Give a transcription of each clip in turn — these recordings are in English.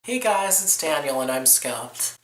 Hey guys, it's Daniel and I'm Scout.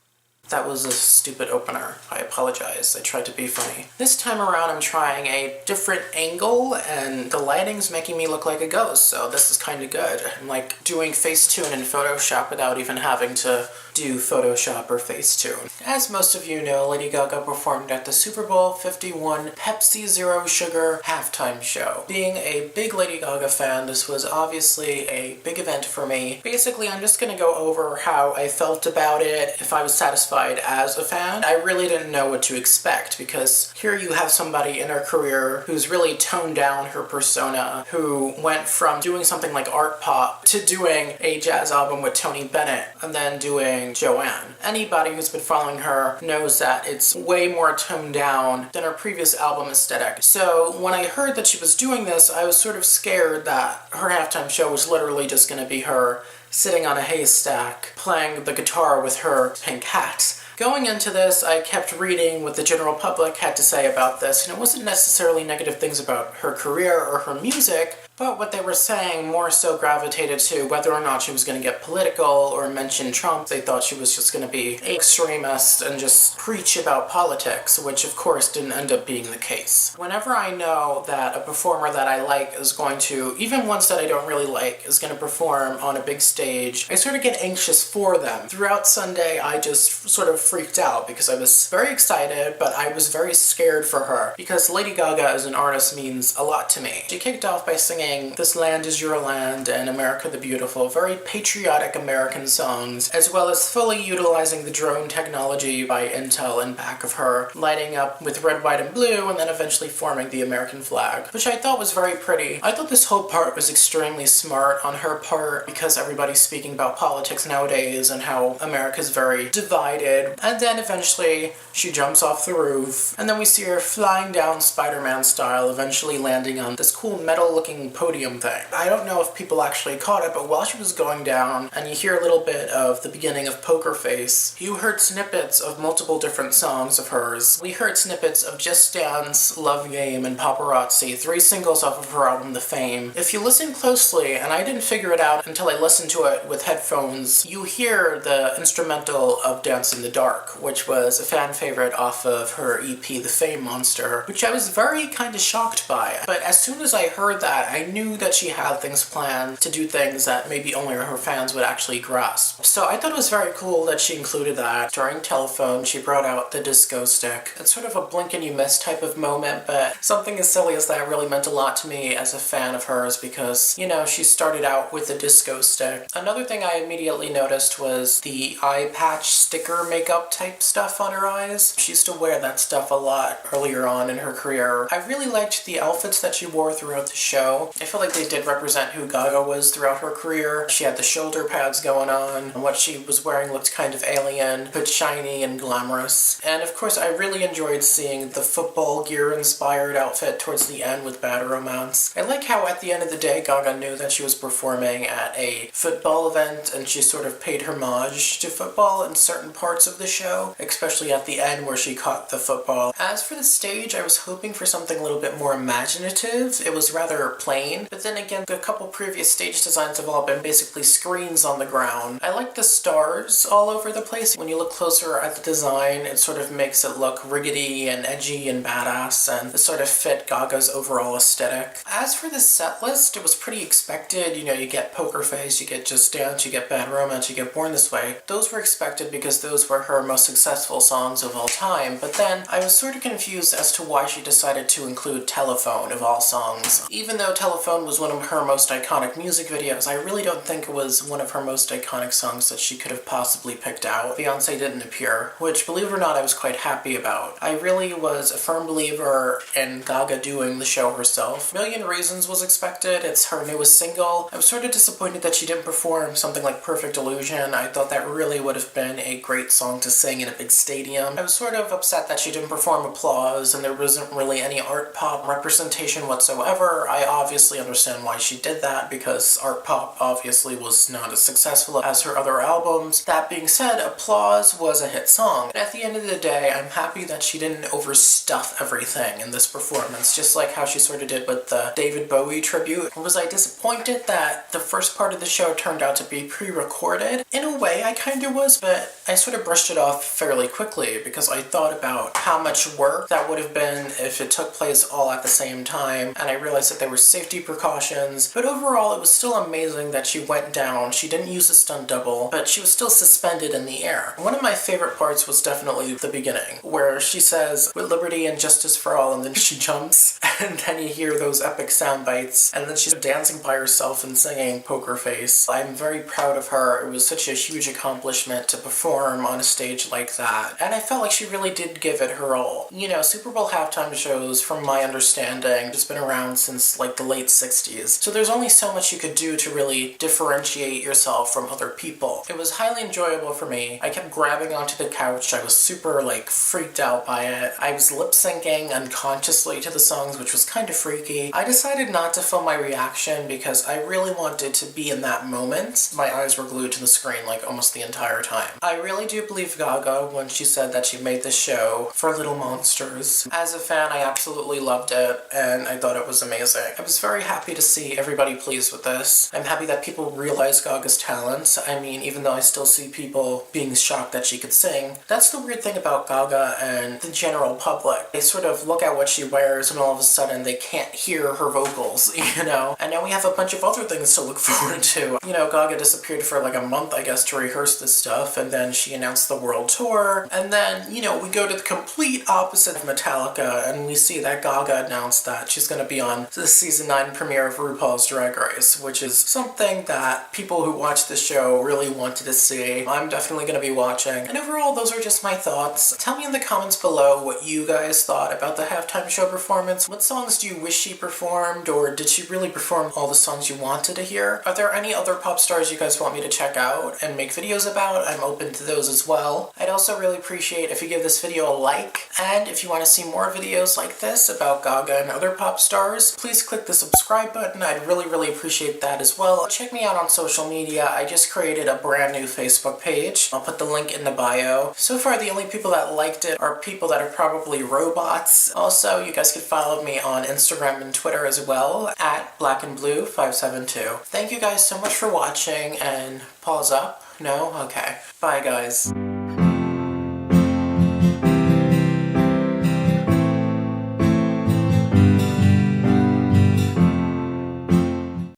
That was a stupid opener. I apologize. I tried to be funny. This time around I'm trying a different angle and the lighting's making me look like a ghost, so this is kind of good. I'm like doing Facetune in Photoshop without even having to do Photoshop or Facetune. As most of you know, Lady Gaga performed at the Super Bowl 51 Pepsi Zero Sugar halftime show. Being a big Lady Gaga fan, this was obviously a big event for me. Basically, I'm just gonna go over how I felt about it, if I was satisfied as a fan. I really didn't know what to expect because here you have somebody in her career who's really toned down her persona, who went from doing something like art pop to doing a jazz album with Tony Bennett and then doing Joanne. Anybody who's been following her knows that it's way more toned down than her previous album aesthetic. So when I heard that she was doing this, I was sort of scared that her halftime show was literally just going to be her sitting on a haystack, playing the guitar with her pink hat. Going into this, I kept reading what the general public had to say about this, and it wasn't necessarily negative things about her career or her music, but what they were saying more so gravitated to whether or not she was going to get political or mention Trump. They thought she was just going to be an extremist and just preach about politics, which of course didn't end up being the case. Whenever I know that a performer that I like is going to, even ones that I don't really like, is going to perform on a big stage, I sort of get anxious for them. Throughout Sunday, I just sort of freaked out because I was very excited, but I was very scared for her because Lady Gaga as an artist means a lot to me. She kicked off by singing This Land Is Your Land and America the Beautiful, very patriotic American songs, as well as fully utilizing the drone technology by Intel in back of her, lighting up with red, white, and blue, and then eventually forming the American flag, which I thought was very pretty. I thought this whole part was extremely smart on her part because everybody's speaking about politics nowadays and how America's very divided, and then eventually she jumps off the roof, and then we see her flying down Spider-Man style, eventually landing on this cool metal-looking podium thing. I don't know if people actually caught it, but while she was going down, and you hear a little bit of the beginning of Poker Face, you heard snippets of multiple different songs of hers. We heard snippets of Just Dance, Love Game, and Paparazzi, 3 singles off of her album The Fame. If you listen closely, and I didn't figure it out until I listened to it with headphones, you hear the instrumental of Dance in the Dark, which was a fan favorite off of her EP The Fame Monster, which I was very kind of shocked by. But as soon as I heard that, I knew that she had things planned to do things that maybe only her fans would actually grasp. So I thought it was very cool that she included that. During Telephone, she brought out the disco stick. It's sort of a blink and you miss type of moment, but something as silly as that really meant a lot to me as a fan of hers because, you know, she started out with the disco stick. Another thing I immediately noticed was the eye patch sticker makeup type stuff on her eyes. She used to wear that stuff a lot earlier on in her career. I really liked the outfits that she wore throughout the show. I feel like they did represent who Gaga was throughout her career. She had the shoulder pads going on, and what she was wearing looked kind of alien, but shiny and glamorous. And of course, I really enjoyed seeing the football gear-inspired outfit towards the end with Bad Romance. I like how at the end of the day, Gaga knew that she was performing at a football event, and she sort of paid homage to football in certain parts of the show, especially at the end where she caught the football. As for the stage, I was hoping for something a little bit more imaginative. It was rather plain, but then again, the couple previous stage designs have all been basically screens on the ground. I like the stars all over the place. When you look closer at the design, it sort of makes it look riggedy and edgy and badass, and it sort of fit Gaga's overall aesthetic. As for the set list, it was pretty expected. You know, you get Poker Face, you get Just Dance, you get Bad Romance, you get Born This Way. Those were expected because those were her most successful songs of all time, but then I was sort of confused as to why she decided to include Telephone of all songs. Even though Telephone was one of her most iconic music videos, I really don't think it was one of her most iconic songs that she could have possibly picked out. Beyoncé didn't appear, which, believe it or not, I was quite happy about. I really was a firm believer in Gaga doing the show herself. Million Reasons was expected. It's her newest single. I was sort of disappointed that she didn't perform something like Perfect Illusion. I thought that really would have been a great song to sing in a big stadium. I was sort of upset that she didn't perform Applause, and there wasn't really any art pop representation whatsoever. I obviously obviously understand why she did that, because Art Pop obviously was not as successful as her other albums. That being said, Applause was a hit song. And at the end of the day, I'm happy that she didn't overstuff everything in this performance, just like how she sort of did with the David Bowie tribute. Was I disappointed that the first part of the show turned out to be pre-recorded? In a way, I kind of was, but I sort of brushed it off fairly quickly because I thought about how much work that would have been if it took place all at the same time, and I realized that there were safety precautions, but overall it was still amazing that she went down. She didn't use a stunt double, but she was still suspended in the air. One of my favorite parts was definitely the beginning, where she says, "With liberty and justice for all," and then she jumps, and then you hear those epic sound bites, and then she's dancing by herself and singing Poker Face. I'm very proud of her. It was such a huge accomplishment to perform on a stage like that, and I felt like she really did give it her all. You know, Super Bowl halftime shows, from my understanding, just been around since like the late 60s, so there's only so much you could do to really differentiate yourself from other people. It was highly enjoyable for me. I kept grabbing onto the couch. I was super like freaked out by it. I was lip syncing unconsciously to the songs, which was kind of freaky. I decided not to film my reaction because I really wanted to be in that moment. My eyes were glued to the screen like almost the entire time. I really do believe Gaga when she said that she made this show for little monsters. As a fan, I absolutely loved it, and I thought it was amazing. I was very happy to see everybody pleased with this. I'm happy that people realize Gaga's talents. I mean, even though I still see people being shocked that she could sing, that's the weird thing about Gaga and the general public. They sort of look at what she wears and all of a sudden they can't hear her vocals, you know? And now we have a bunch of other things to look forward to. You know, Gaga disappeared for like a month, I guess, to rehearse this stuff, and then she announced the world tour, and then, you know, we go to the complete opposite of Metallica, and we see that Gaga announced that she's going to be on the season 9 premiere of RuPaul's Drag Race, which is something that people who watch the show really wanted to see. I'm definitely going to be watching. And overall, those are just my thoughts. Tell me in the comments below what you guys thought about the halftime show performance. What songs do you wish she performed, or did she really perform all the songs you wanted to hear? Are there any other pop stars you guys want me to check out and make videos about? I'm open to those as well. I'd also really appreciate if you give this video a like, and if you want to see more videos like this about Gaga and other pop stars, please click the subscribe button. I'd really appreciate that as well. Check me out on social media. I just created a brand new Facebook page. I'll put the link in the bio. So far, the only people that liked it are people that are probably robots. Also, you guys can follow me on Instagram and Twitter as well, at blackandblue572. Thank you guys so much for watching, and pause up. No? Okay. Bye, guys.